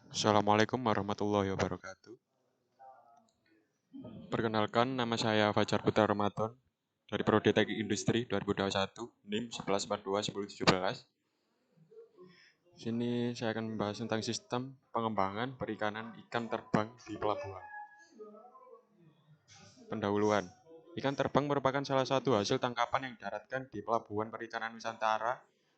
Assalamualaikum warahmatullahi wabarakatuh. Perkenalkan, nama saya Fajar Putra Ramadan dari Prodi Teknik Industri 2021, NIM 11421017. Sini saya akan membahas tentang sistem pengembangan perikanan ikan terbang di pelabuhan. Pendahuluan. Ikan terbang merupakan salah satu hasil tangkapan yang didaratkan di Pelabuhan Perikanan Nusantara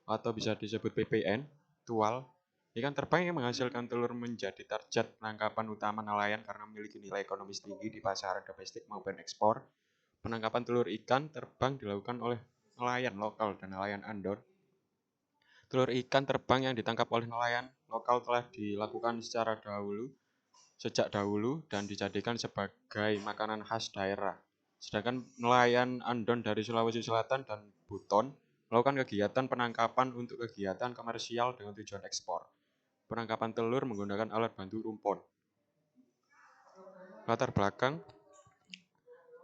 atau bisa disebut PPN, Tual. Ikan terbang yang menghasilkan telur menjadi target penangkapan utama nelayan karena memiliki nilai ekonomis tinggi di pasaran domestik maupun ekspor. Penangkapan telur ikan terbang dilakukan oleh nelayan lokal dan nelayan andon. Telur ikan terbang yang ditangkap oleh nelayan lokal telah dilakukan sejak dahulu dan dijadikan sebagai makanan khas daerah. Sedangkan nelayan Andon dari Sulawesi Selatan dan Buton melakukan kegiatan penangkapan untuk kegiatan komersial dengan tujuan ekspor. Penangkapan telur menggunakan alat bantu rumpon. Latar belakang,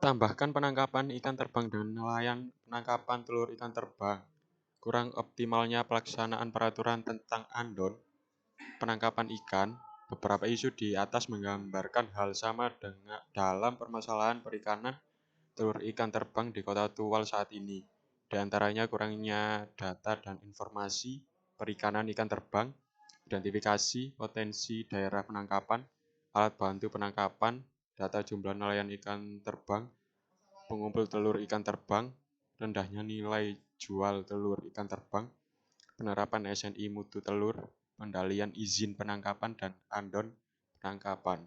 tambahkan penangkapan ikan terbang dengan nelayan penangkapan telur ikan terbang. Kurang optimalnya pelaksanaan peraturan tentang Andon, penangkapan ikan. Beberapa isu di atas menggambarkan hal sama dengan dalam permasalahan perikanan telur ikan terbang di Kota Tuwal saat ini. Di antaranya kurangnya data dan informasi perikanan ikan terbang, identifikasi potensi daerah penangkapan, alat bantu penangkapan, data jumlah nelayan ikan terbang, pengumpul telur ikan terbang, rendahnya nilai jual telur ikan terbang, penerapan SNI mutu telur, pendalian izin penangkapan dan andon penangkapan.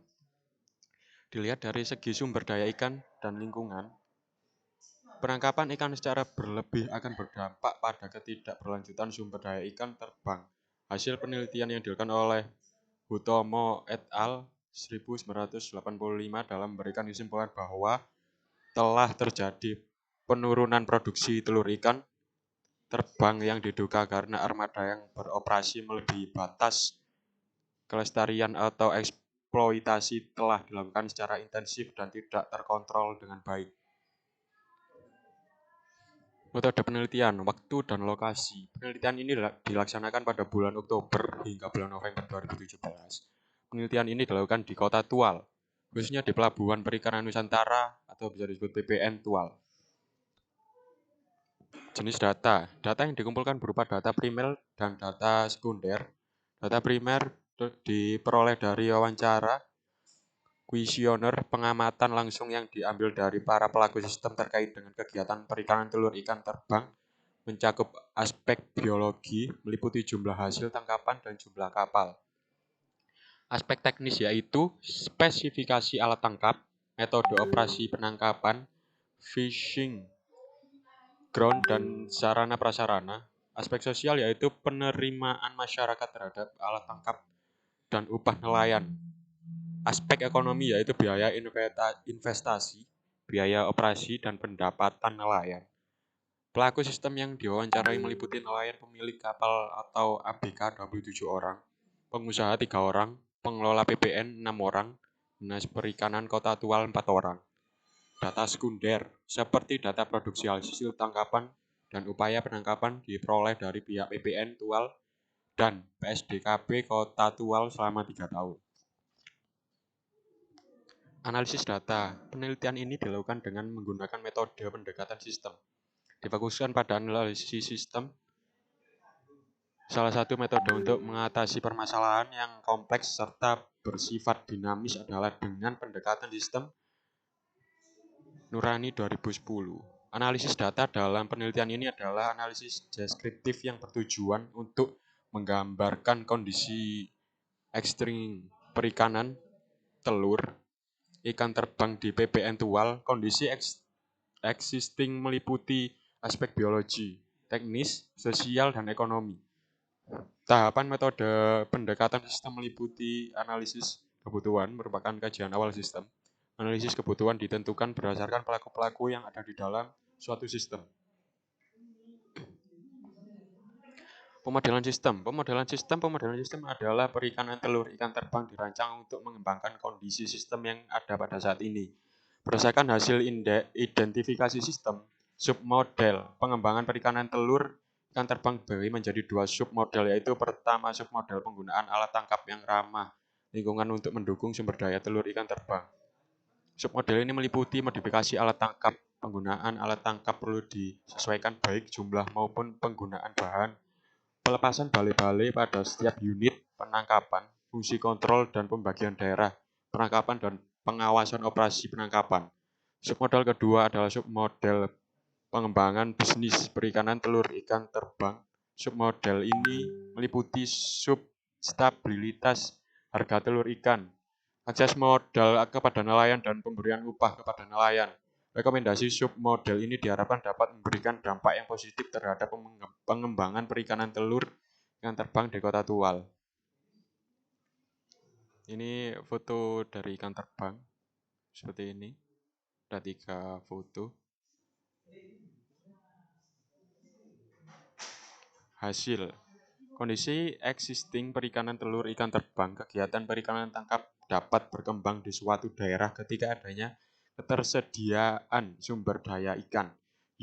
Dilihat dari segi sumber daya ikan dan lingkungan, penangkapan ikan secara berlebih akan berdampak pada ketidakberlanjutan sumber daya ikan terbang. Hasil penelitian yang dilakukan oleh Hutomo et al. 1985 dalam memberikan kesimpulan bahwa telah terjadi penurunan produksi telur ikan terbang yang diduga karena armada yang beroperasi melebihi batas kelestarian atau eksploitasi telah dilakukan secara intensif dan tidak terkontrol dengan baik. Metode penelitian, waktu dan lokasi. Penelitian ini dilaksanakan pada bulan Oktober hingga bulan November 2017. Penelitian ini dilakukan di Kota Tual, khususnya di Pelabuhan Perikanan Nusantara atau bisa disebut PPN Tual. Jenis data. Data yang dikumpulkan berupa data primer dan data sekunder. Data primer diperoleh dari wawancara, kuesioner, pengamatan langsung yang diambil dari para pelaku sistem terkait dengan kegiatan perikanan telur ikan terbang, mencakup aspek biologi, meliputi jumlah hasil tangkapan dan jumlah kapal. Aspek teknis yaitu spesifikasi alat tangkap, metode operasi penangkapan, fishing ground dan sarana prasarana. Aspek sosial yaitu penerimaan masyarakat terhadap alat tangkap dan upah nelayan. Aspek ekonomi yaitu biaya investasi, biaya operasi, dan pendapatan nelayan. Pelaku sistem yang diwawancarai meliputi nelayan pemilik kapal atau ABK 27 orang, pengusaha 3 orang, pengelola PPN 6 orang, dinas perikanan Kota Tual 4 orang. Data sekunder, seperti data produksi hasil tangkapan dan upaya penangkapan diperoleh dari pihak PPN Tual dan PSDKP Kota Tual selama 3 tahun. Analisis data. Penelitian ini dilakukan dengan menggunakan metode pendekatan sistem. Difokuskan pada analisis sistem. Salah satu metode untuk mengatasi permasalahan yang kompleks serta bersifat dinamis adalah dengan pendekatan sistem Nurani 2010. Analisis data dalam penelitian ini adalah analisis deskriptif yang bertujuan untuk menggambarkan kondisi ekstrim perikanan telur ikan terbang di PPN Tual. Kondisi existing meliputi aspek biologi, teknis, sosial, dan ekonomi. Tahapan metode pendekatan sistem meliputi analisis kebutuhan merupakan kajian awal sistem. Analisis kebutuhan ditentukan berdasarkan pelaku-pelaku yang ada di dalam suatu sistem. Pemodelan sistem adalah perikanan telur ikan terbang dirancang untuk mengembangkan kondisi sistem yang ada pada saat ini. Berdasarkan hasil identifikasi sistem, submodel pengembangan perikanan telur ikan terbang dibagi menjadi 2 submodel, yaitu pertama submodel penggunaan alat tangkap yang ramah lingkungan untuk mendukung sumber daya telur ikan terbang. Submodel ini meliputi modifikasi alat tangkap. Penggunaan alat tangkap perlu disesuaikan baik jumlah maupun penggunaan bahan, pelepasan bale-bale pada setiap unit penangkapan, fungsi kontrol dan pembagian daerah penangkapan dan pengawasan operasi penangkapan. Submodel kedua adalah submodel pengembangan bisnis perikanan telur ikan terbang. Submodel ini meliputi substabilitas harga telur ikan, akses modal kepada nelayan dan pemberian upah kepada nelayan. Rekomendasi submodel ini diharapkan dapat memberikan dampak yang positif terhadap pengembangan perikanan telur ikan terbang di Kota Tual. Ini foto dari ikan terbang seperti ini. Ada 3 foto. Hasil kondisi existing perikanan telur ikan terbang, kegiatan perikanan tangkap dapat berkembang di suatu daerah ketika adanya ketersediaan sumber daya ikan,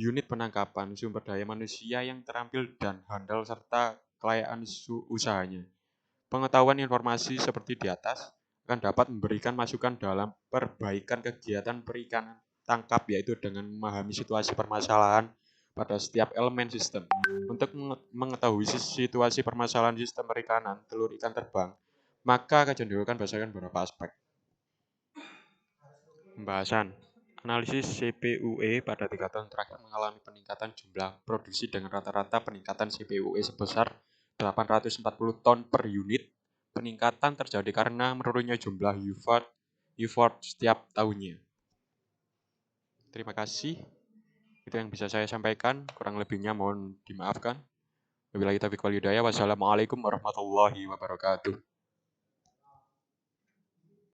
unit penangkapan, sumber daya manusia yang terampil dan handal serta kelayakan usahanya. Pengetahuan informasi seperti di atas akan dapat memberikan masukan dalam perbaikan kegiatan perikanan tangkap, yaitu dengan memahami situasi permasalahan pada setiap elemen sistem. Untuk mengetahui situasi permasalahan sistem perikanan telur ikan terbang, maka kajian dilakukan berdasarkan beberapa aspek. Pembahasan. Analisis CPUE pada 3 tahun terakhir mengalami peningkatan jumlah produksi dengan rata-rata peningkatan CPUE sebesar 840 ton per unit. Peningkatan terjadi karena menurunnya jumlah UFOD setiap tahunnya. Terima kasih. Itu yang bisa saya sampaikan, kurang lebihnya mohon dimaafkan. Wabillahi taufiq wal hidayah. Wassalamualaikum warahmatullahi wabarakatuh.